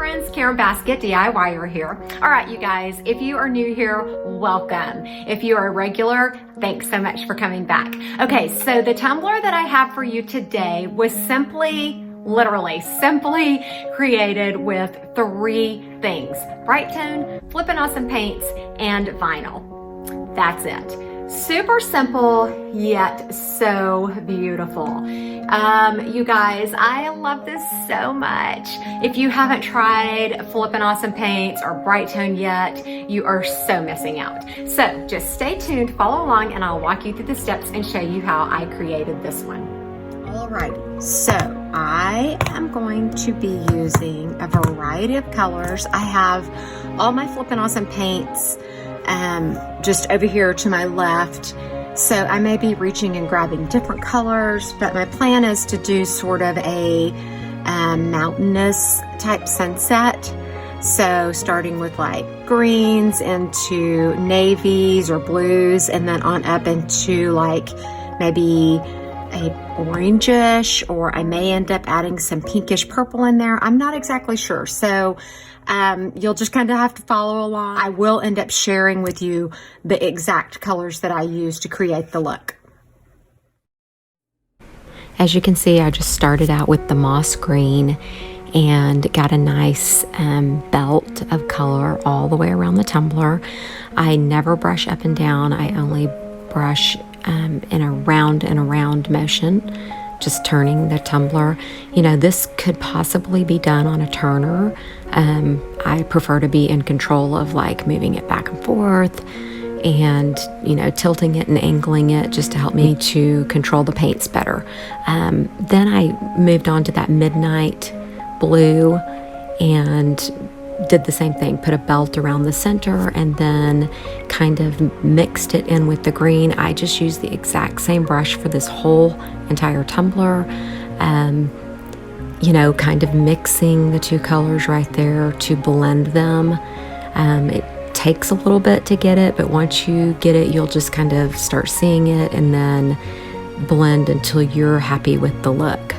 friends, Karen Basket DIYer here. All right, you guys, if you are new here, welcome. If you are a regular, thanks so much for coming back. Okay, so the tumbler that I have for you today was literally simply created with 3 things: Brite Tone, Flippi'N Awesome paints, and vinyl. That's it. Super simple, yet so beautiful. You guys, I love this so much. If you haven't tried Flippi'N Awesome paints or Brite Tone yet, you are so missing out. So just stay tuned, follow along, and I'll walk you through the steps and show you how I created this one. Alrighty, so I am going to be using a variety of colors. I have all my Flippi'N Awesome paints just over here to my left. So I may be reaching and grabbing different colors, but my plan is to do sort of a mountainous type sunset. So starting with like greens into navies or blues, and then on up into like maybe a orangish, or I may end up adding some pinkish purple in there. I'm not exactly sure. So you'll just kind of have to follow along. I will end up sharing with you the exact colors that I use to create the look. As you can see, I just started out with the moss green and got a nice belt of color all the way around the tumbler. I never brush up and down. I only brush in a round and around motion, just turning the tumbler. You know, this could possibly be done on a turner. I prefer to be in control of like moving it back and forth and, you know, tilting it and angling it just to help me to control the paints better. Then I moved on to that midnight blue and did the same thing, put a belt around the center and then kind of mixed it in with the green. I just used the exact same brush for this whole entire tumbler, you know, kind of mixing the 2 colors right there to blend them. It takes a little bit to get it, but once you get it, you'll just kind of start seeing it and then blend until you're happy with the look.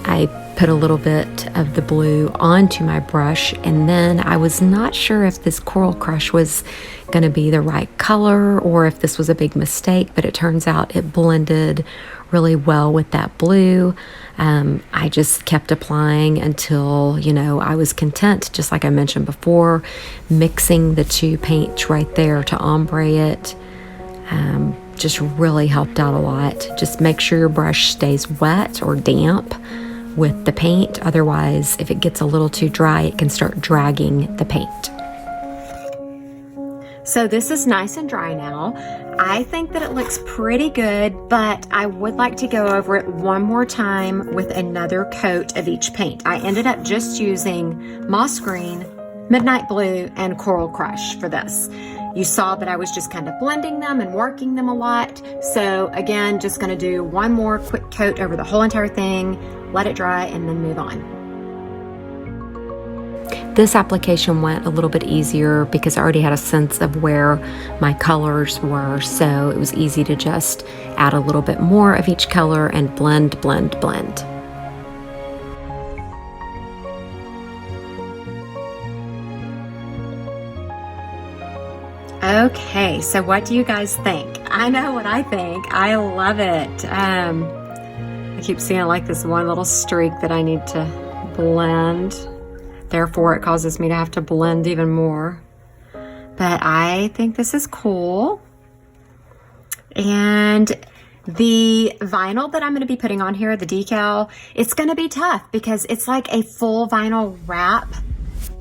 I put a little bit of the blue onto my brush, and then I was not sure if this Coral Crush was going to be the right color or if this was a big mistake, but it turns out it blended really well with that blue. I just kept applying until, you know, I was content, just like I mentioned before, mixing the 2 paints right there to ombre it. Just really helped out a lot. Just make sure your brush stays wet or damp with the paint. Otherwise, if it gets a little too dry, it can start dragging the paint. So this is nice and dry now. I think that it looks pretty good, but I would like to go over it one more time with another coat of each paint. I ended up just using moss green, midnight blue, and Coral Crush for this. You saw that I was just kind of blending them and working them a lot. So again, just gonna do one more quick coat over the whole entire thing, let it dry, and then move on. This application went a little bit easier because I already had a sense of where my colors were, so it was easy to just add a little bit more of each color and blend, blend, blend. Okay, so what do you guys think? I know what I think. I love it. I keep seeing like this one little streak that I need to blend. Therefore, it causes me to have to blend even more. But I think this is cool. And the vinyl that I'm going to be putting on here, the decal, it's going to be tough because it's like a full vinyl wrap,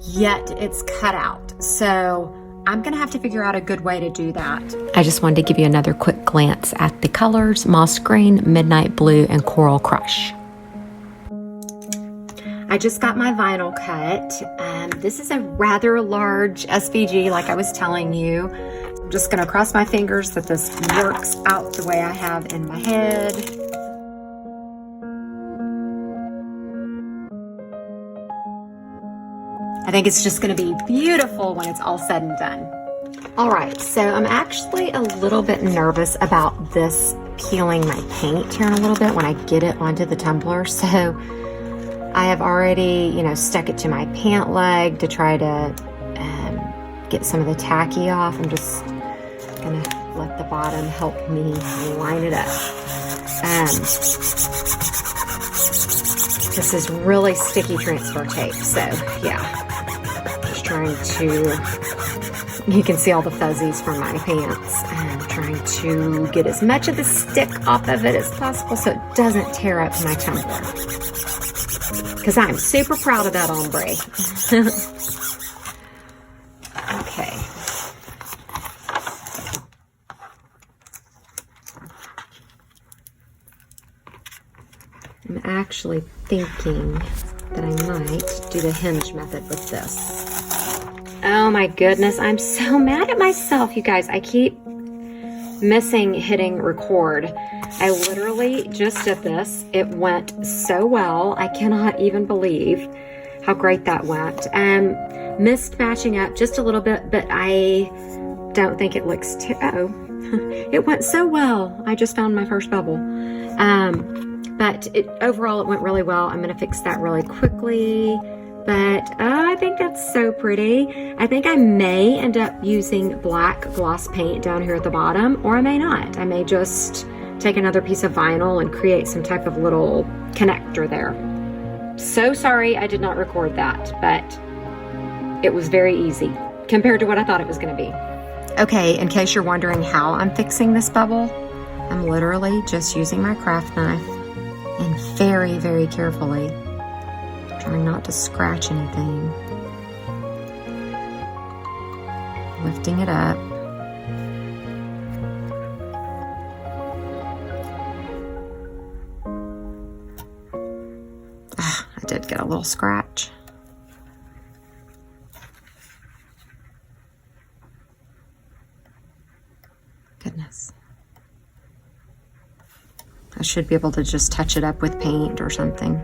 yet it's cut out. So I'm gonna have to figure out a good way to do that. I just wanted to give you another quick glance at the colors: moss green, midnight blue, and Coral Crush. I just got my vinyl cut. This is a rather large SVG, like I was telling you. I'm just gonna cross my fingers that this works out the way I have in my head. I think it's just gonna be beautiful when it's all said and done. All right, so I'm actually a little bit nervous about this peeling my paint here in a little bit when I get it onto the tumbler. So I have already, you know, stuck it to my pant leg to try to get some of the tacky off. I'm just gonna let the bottom help me line it up. This is really sticky transfer tape, so yeah, just trying to, you can see all the fuzzies from my pants. I'm trying to get as much of the stick off of it as possible so it doesn't tear up my tumbler, because I'm super proud of that ombre. Okay. I'm actually thinking that I might do the hinge method with this. Oh my goodness, I'm so mad at myself, you guys. I keep missing hitting record. I literally just did this. It went so well. I cannot even believe how great that went. Missed matching up just a little bit, but I don't think it looks it went so well. I just found my first bubble. But overall it went really well. I'm gonna fix that really quickly. But I think that's so pretty. I think I may end up using black gloss paint down here at the bottom, or I may not. I may just take another piece of vinyl and create some type of little connector there. So sorry I did not record that, but it was very easy compared to what I thought it was gonna be. Okay, in case you're wondering how I'm fixing this bubble, I'm literally just using my craft knife and very, very carefully trying not to scratch anything. Lifting it up. I did get a little scratch. Goodness. I should be able to just touch it up with paint or something.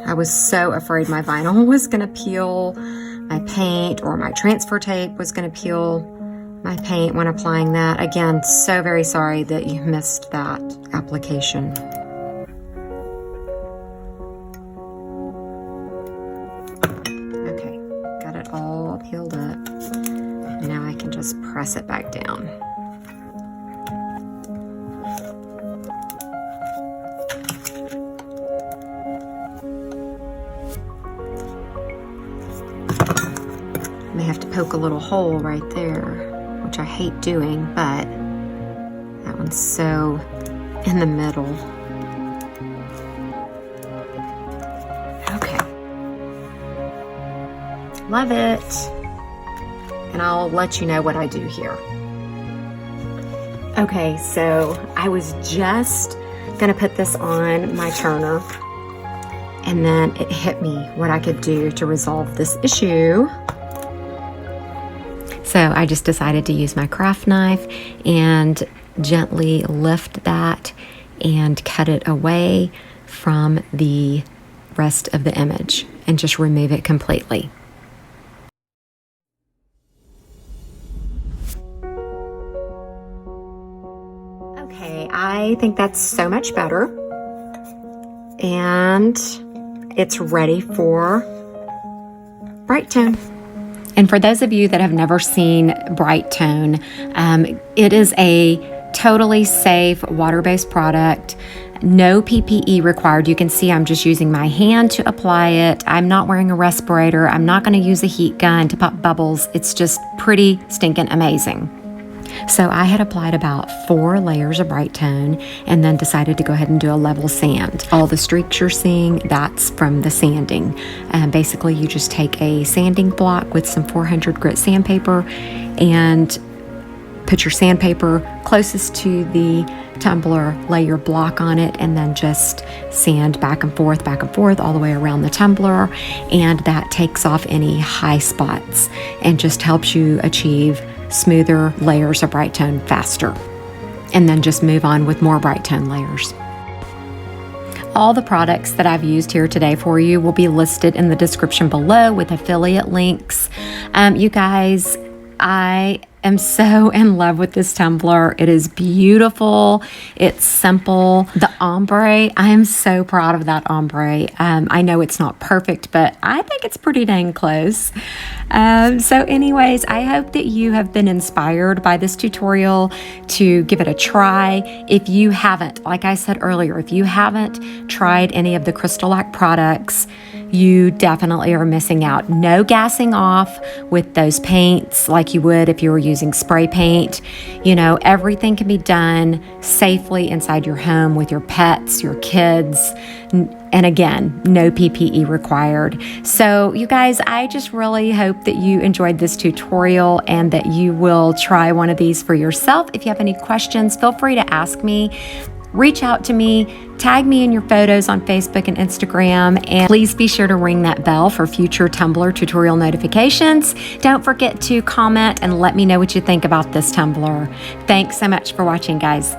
I was so afraid my vinyl was gonna peel my paint, or my transfer tape was gonna peel my paint when applying that. Again, so very sorry that you missed that application. Okay, got it all peeled up. Now I can just press it back down. May have to poke a little hole right there, which I hate doing, but that one's so in the middle. Okay. Love it. And I'll let you know what I do here. Okay, so I was just gonna put this on my turner, and then it hit me what I could do to resolve this issue. So I just decided to use my craft knife and gently lift that and cut it away from the rest of the image and just remove it completely. Okay, I think that's so much better. And it's ready for Brite Tone. And for those of you that have never seen Brite Tone, it is a totally safe water-based product. No PPE required. You can see I'm just using my hand to apply it. I'm not wearing a respirator. I'm not going to use a heat gun to pop bubbles. It's just pretty stinking amazing. So I had applied about 4 layers of Brite Tone and then decided to go ahead and do a level sand. All the streaks you're seeing, that's from the sanding. Basically, you just take a sanding block with some 400 grit sandpaper and put your sandpaper closest to the tumbler, lay your block on it, and then just sand back and forth all the way around the tumbler. And that takes off any high spots and just helps you achieve smoother layers of Brite Tone faster. And then just move on with more Brite Tone layers. All the products that I've used here today for you will be listed in the description below with affiliate links. You guys, I am so in love with this tumbler. It is beautiful. It's simple. The ombre, I am so proud of that ombre. I know it's not perfect, but I think it's pretty dang close. So anyways, I hope that you have been inspired by this tutorial to give it a try. If you haven't, like I said earlier, if you haven't tried any of the Crystalac products, you definitely are missing out. No gassing off with those paints like you would if you were using spray paint. You know, everything can be done safely inside your home with your pets, your kids, and again, no PPE required. So you guys, I just really hope that you enjoyed this tutorial and that you will try one of these for yourself. If you have any questions, feel free to ask me. Reach out to me, tag me in your photos on Facebook and Instagram, and please be sure to ring that bell for future tumbler tutorial notifications. Don't forget to comment and let me know what you think about this tumbler. Thanks so much for watching, guys.